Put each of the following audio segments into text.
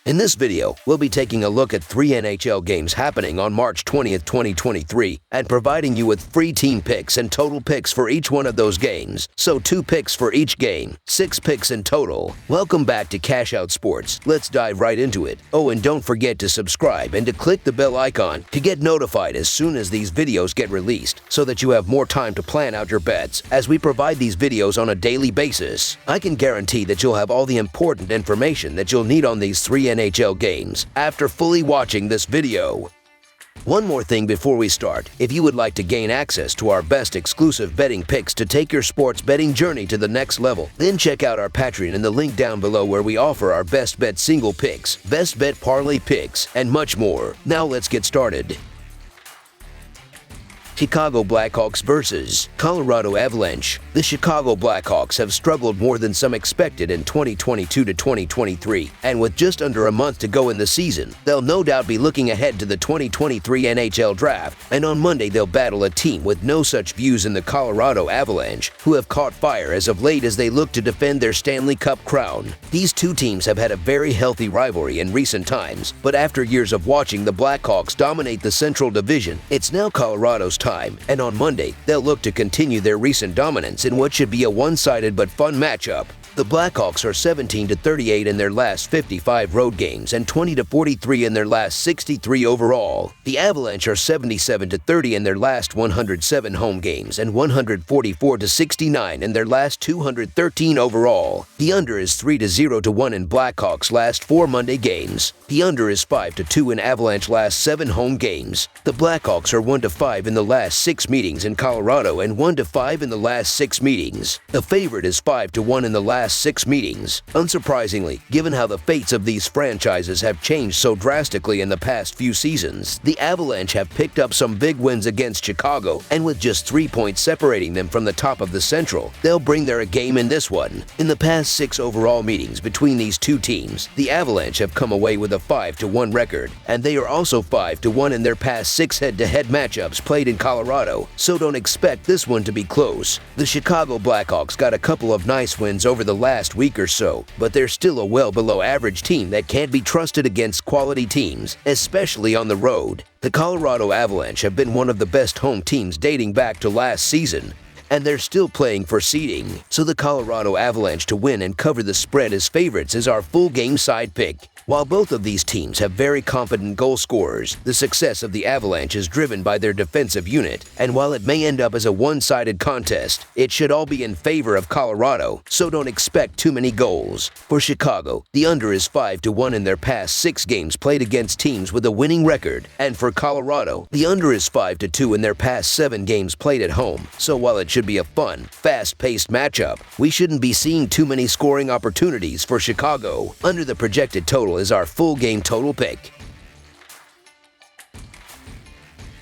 In this video, we'll be taking a look at 3 NHL games happening on March 20th, 2023, and providing you with free team picks and total picks for each one of those games. So 2 picks for each game, 6 picks in total. Welcome back to Cash Out Sports. Let's dive right into it. Oh, and don't forget to subscribe and to click the bell icon to get notified as soon as these videos get released, so that you have more time to plan out your bets as we provide these videos on a daily basis. I can guarantee that you'll have all the important information that you'll need on these 3 NHL games after fully watching this video. One more thing before we start. If you would like to gain access to our best exclusive betting picks to take your sports betting journey to the next level, then check out our Patreon in the link down below, where we offer our best bet single picks, best bet parlay picks, and much more. Now let's get started. Chicago Blackhawks versus Colorado Avalanche. The Chicago Blackhawks have struggled more than some expected in 2022 to 2023, and with just under a month to go in the season, they'll no doubt be looking ahead to the 2023 NHL Draft, and on Monday they'll battle a team with no such views in the Colorado Avalanche, who have caught fire as of late as they look to defend their Stanley Cup crown. These two teams have had a very healthy rivalry in recent times, but after years of watching the Blackhawks dominate the Central Division, it's now Colorado's time, and on Monday, they'll look to continue their recent dominance in what should be a one-sided but fun matchup. The Blackhawks are 17-38 in their last 55 road games and 20-43 in their last 63 overall. The Avalanche are 77-30 in their last 107 home games and 144-69 in their last 213 overall. The under is 3-0-1 in Blackhawks' last 4 Monday games. The under is 5-2 in Avalanche last 7 home games. The Blackhawks are 1-5 in the last 6 meetings in Colorado and 1-5 in the last 6 meetings. The favorite is 5-1 in the last 6 meetings. Unsurprisingly, given how the fates of these franchises have changed so drastically in the past few seasons, the Avalanche have picked up some big wins against Chicago, and with just 3 points separating them from the top of the Central, they'll bring their A game in this one. In the past 6 overall meetings between these two teams, the Avalanche have come away with a 5-1 record, and they are also 5-1 in their past 6 head-to-head matchups played in Colorado, so don't expect this one to be close. The Chicago Blackhawks got a couple of nice wins over the last week or so, but they're still a well below average team that can't be trusted against quality teams, especially on the road. The Colorado Avalanche have been one of the best home teams dating back to last season, and they're still playing for seeding, so the Colorado Avalanche to win and cover the spread as favorites is our full game side pick. While both of these teams have very competent goal scorers, the success of the Avalanche is driven by their defensive unit, and while it may end up as a one-sided contest, it should all be in favor of Colorado, so don't expect too many goals. For Chicago, the under is 5-1 in their past 6 games played against teams with a winning record, and for Colorado, the under is 5-2 in their past 7 games played at home, so while it should be a fun, fast-paced matchup, we shouldn't be seeing too many scoring opportunities for Chicago. Under the projected total is our full game total pick.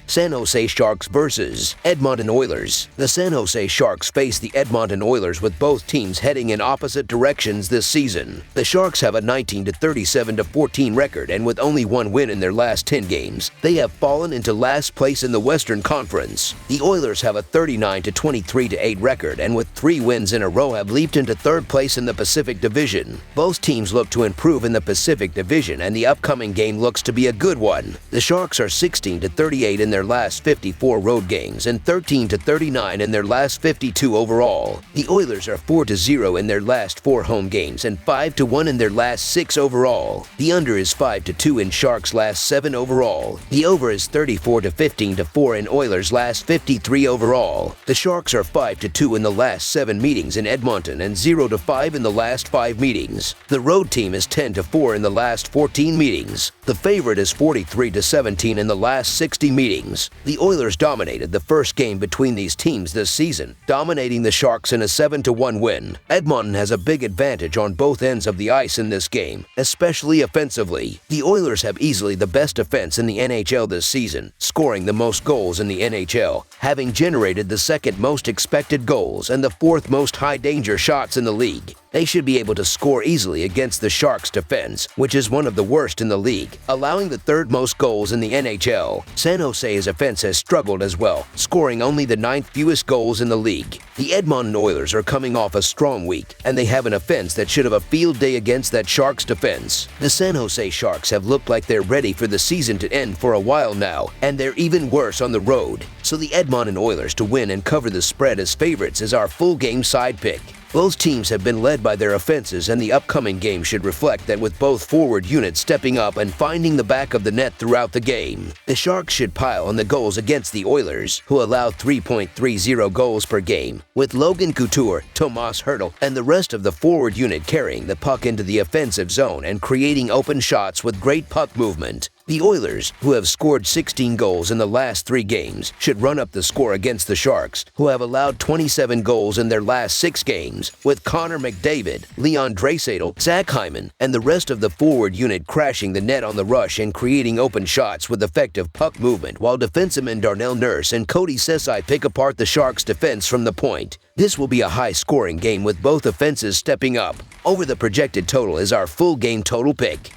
San Jose Sharks versus Edmonton Oilers. The San Jose Sharks face the Edmonton Oilers with both teams heading in opposite directions this season. The Sharks have a 19-37-14 record, and with only 1 win in their last 10 games, they have fallen into last place in the Western Conference. The Oilers have a 39-23-8 record, and with 3 wins in a row have leaped into 3rd place in the Pacific Division. Both teams look to improve in the Pacific Division, and the upcoming game looks to be a good one. The Sharks are 16-38 in their last 54 road games and 13-39 in their last 52 overall. The Oilers are 4-0 in their last 4 home games and 5-1 in their last 6 overall. The under is 5-2 in Sharks' last 7 overall. The over is 34-15-4 in Oilers' last 53 overall. The Sharks are 5-2 in the last 7 meetings in Edmonton and 0-5 in the last 5 meetings. The road team is 10-4 in the last 14 meetings. The favorite is 43-17 in the last 60 meetings. The Oilers dominated the first game between these teams this season, dominating the Sharks in a 7-1 win. Edmonton has a big advantage on both ends of the ice in this game, especially offensively. The Oilers have easily the best defense in the NHL this season, scoring the most goals in the NHL, having generated the 2nd most expected goals and the 4th most high-danger shots in the league. They should be able to score easily against the Sharks' defense, which is one of the worst in the league, allowing the third most goals in the NHL. San Jose's offense has struggled as well, scoring only the 9th fewest goals in the league. The Edmonton Oilers are coming off a strong week, and they have an offense that should have a field day against that Sharks' defense. The San Jose Sharks have looked like they're ready for the season to end for a while now, and they're even worse on the road. So the Edmonton Oilers to win and cover the spread as favorites is our full game side pick. Both teams have been led by their offenses, and the upcoming game should reflect that with both forward units stepping up and finding the back of the net throughout the game. The Sharks should pile on the goals against the Oilers, who allow 3.30 goals per game, with Logan Couture, Tomas Hertl, and the rest of the forward unit carrying the puck into the offensive zone and creating open shots with great puck movement. The Oilers, who have scored 16 goals in the last 3 games, should run up the score against the Sharks, who have allowed 27 goals in their last 6 games, with Connor McDavid, Leon Draisaitl, Zach Hyman, and the rest of the forward unit crashing the net on the rush and creating open shots with effective puck movement, while defensemen Darnell Nurse and Cody Sesai pick apart the Sharks' defense from the point. This will be a high-scoring game with both offenses stepping up. Over the projected total is our full game total pick.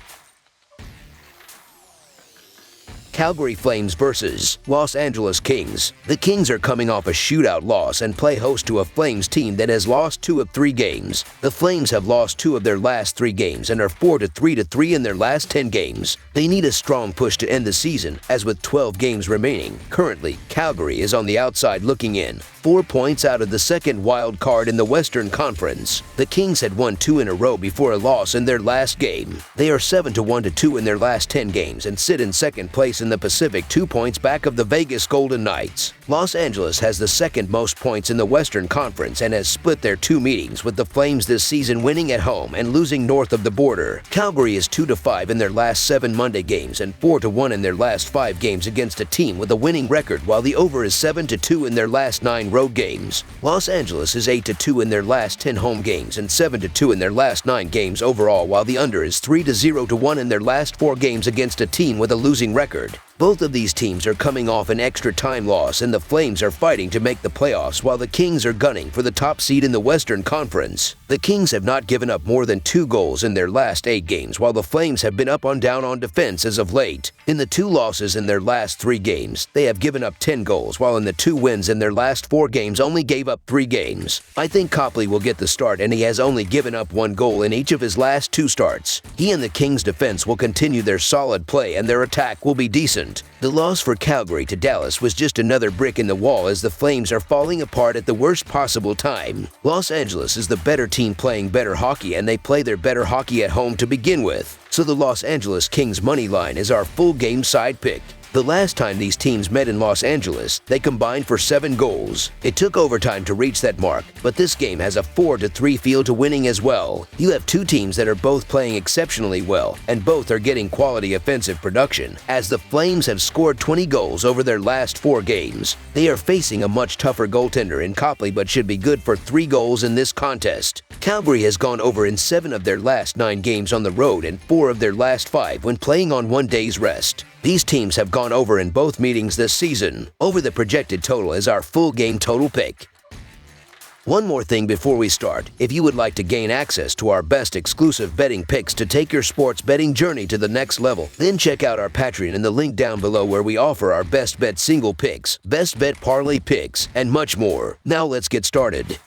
Calgary Flames versus Los Angeles Kings. The Kings are coming off a shootout loss and play host to a Flames team that has lost 2 of 3 games. The Flames have lost 2 of their last 3 games and are 4-3 in their last 10 games. They need a strong push to end the season, as with 12 games remaining. Currently, Calgary is on the outside looking in, 4 points out of the second wild card in the Western Conference. The Kings had won 2 in a row before a loss in their last game. They are 7-1-2 in their last 10 games and sit in second place in the Pacific, 2 points back of the Vegas Golden Knights. Los Angeles has the second most points in the Western Conference and has split their 2 meetings, with the Flames this season winning at home and losing north of the border. Calgary is 2-5 in their last 7 Monday games and 4-1 in their last 5 games against a team with a winning record, while the over is 7-2 in their last 9 road games. Los Angeles is 8-2 in their last 10 home games and 7-2 in their last 9 games overall, while the under is 3-0-1 in their last 4 games against a team with a losing record. Both of these teams are coming off an extra time loss, and the Flames are fighting to make the playoffs while the Kings are gunning for the top seed in the Western Conference. The Kings have not given up more than 2 goals in their last 8 games, while the Flames have been up and down on defense as of late. In the 2 losses in their last 3 games, they have given up 10 goals, while in the 2 wins in their last 4 games only gave up 3 games. I think Copley will get the start, and he has only given up 1 goal in each of his last 2 starts. He and the Kings defense will continue their solid play, and their attack will be decent. The loss for Calgary to Dallas was just another brick in the wall, as the Flames are falling apart at the worst possible time. Los Angeles is the better team playing better hockey, and they play their better hockey at home to begin with. So the Los Angeles Kings money line is our full game side pick. The last time these teams met in Los Angeles, they combined for 7 goals. It took overtime to reach that mark, but this game has a 4-3 feel to winning as well. You have 2 teams that are both playing exceptionally well, and both are getting quality offensive production, as the Flames have scored 20 goals over their last 4 games. They are facing a much tougher goaltender in Copley, but should be good for 3 goals in this contest. Calgary has gone over in 7 of their last 9 games on the road and 4 of their last 5 when playing on 1 day's rest. These teams have gone over in both meetings this season. Over the projected total is our full game total pick. One more thing before we start. If you would like to gain access to our best exclusive betting picks to take your sports betting journey to the next level, then check out our Patreon in the link down below, where we offer our best bet single picks, best bet parlay picks, and much more. Now let's get started.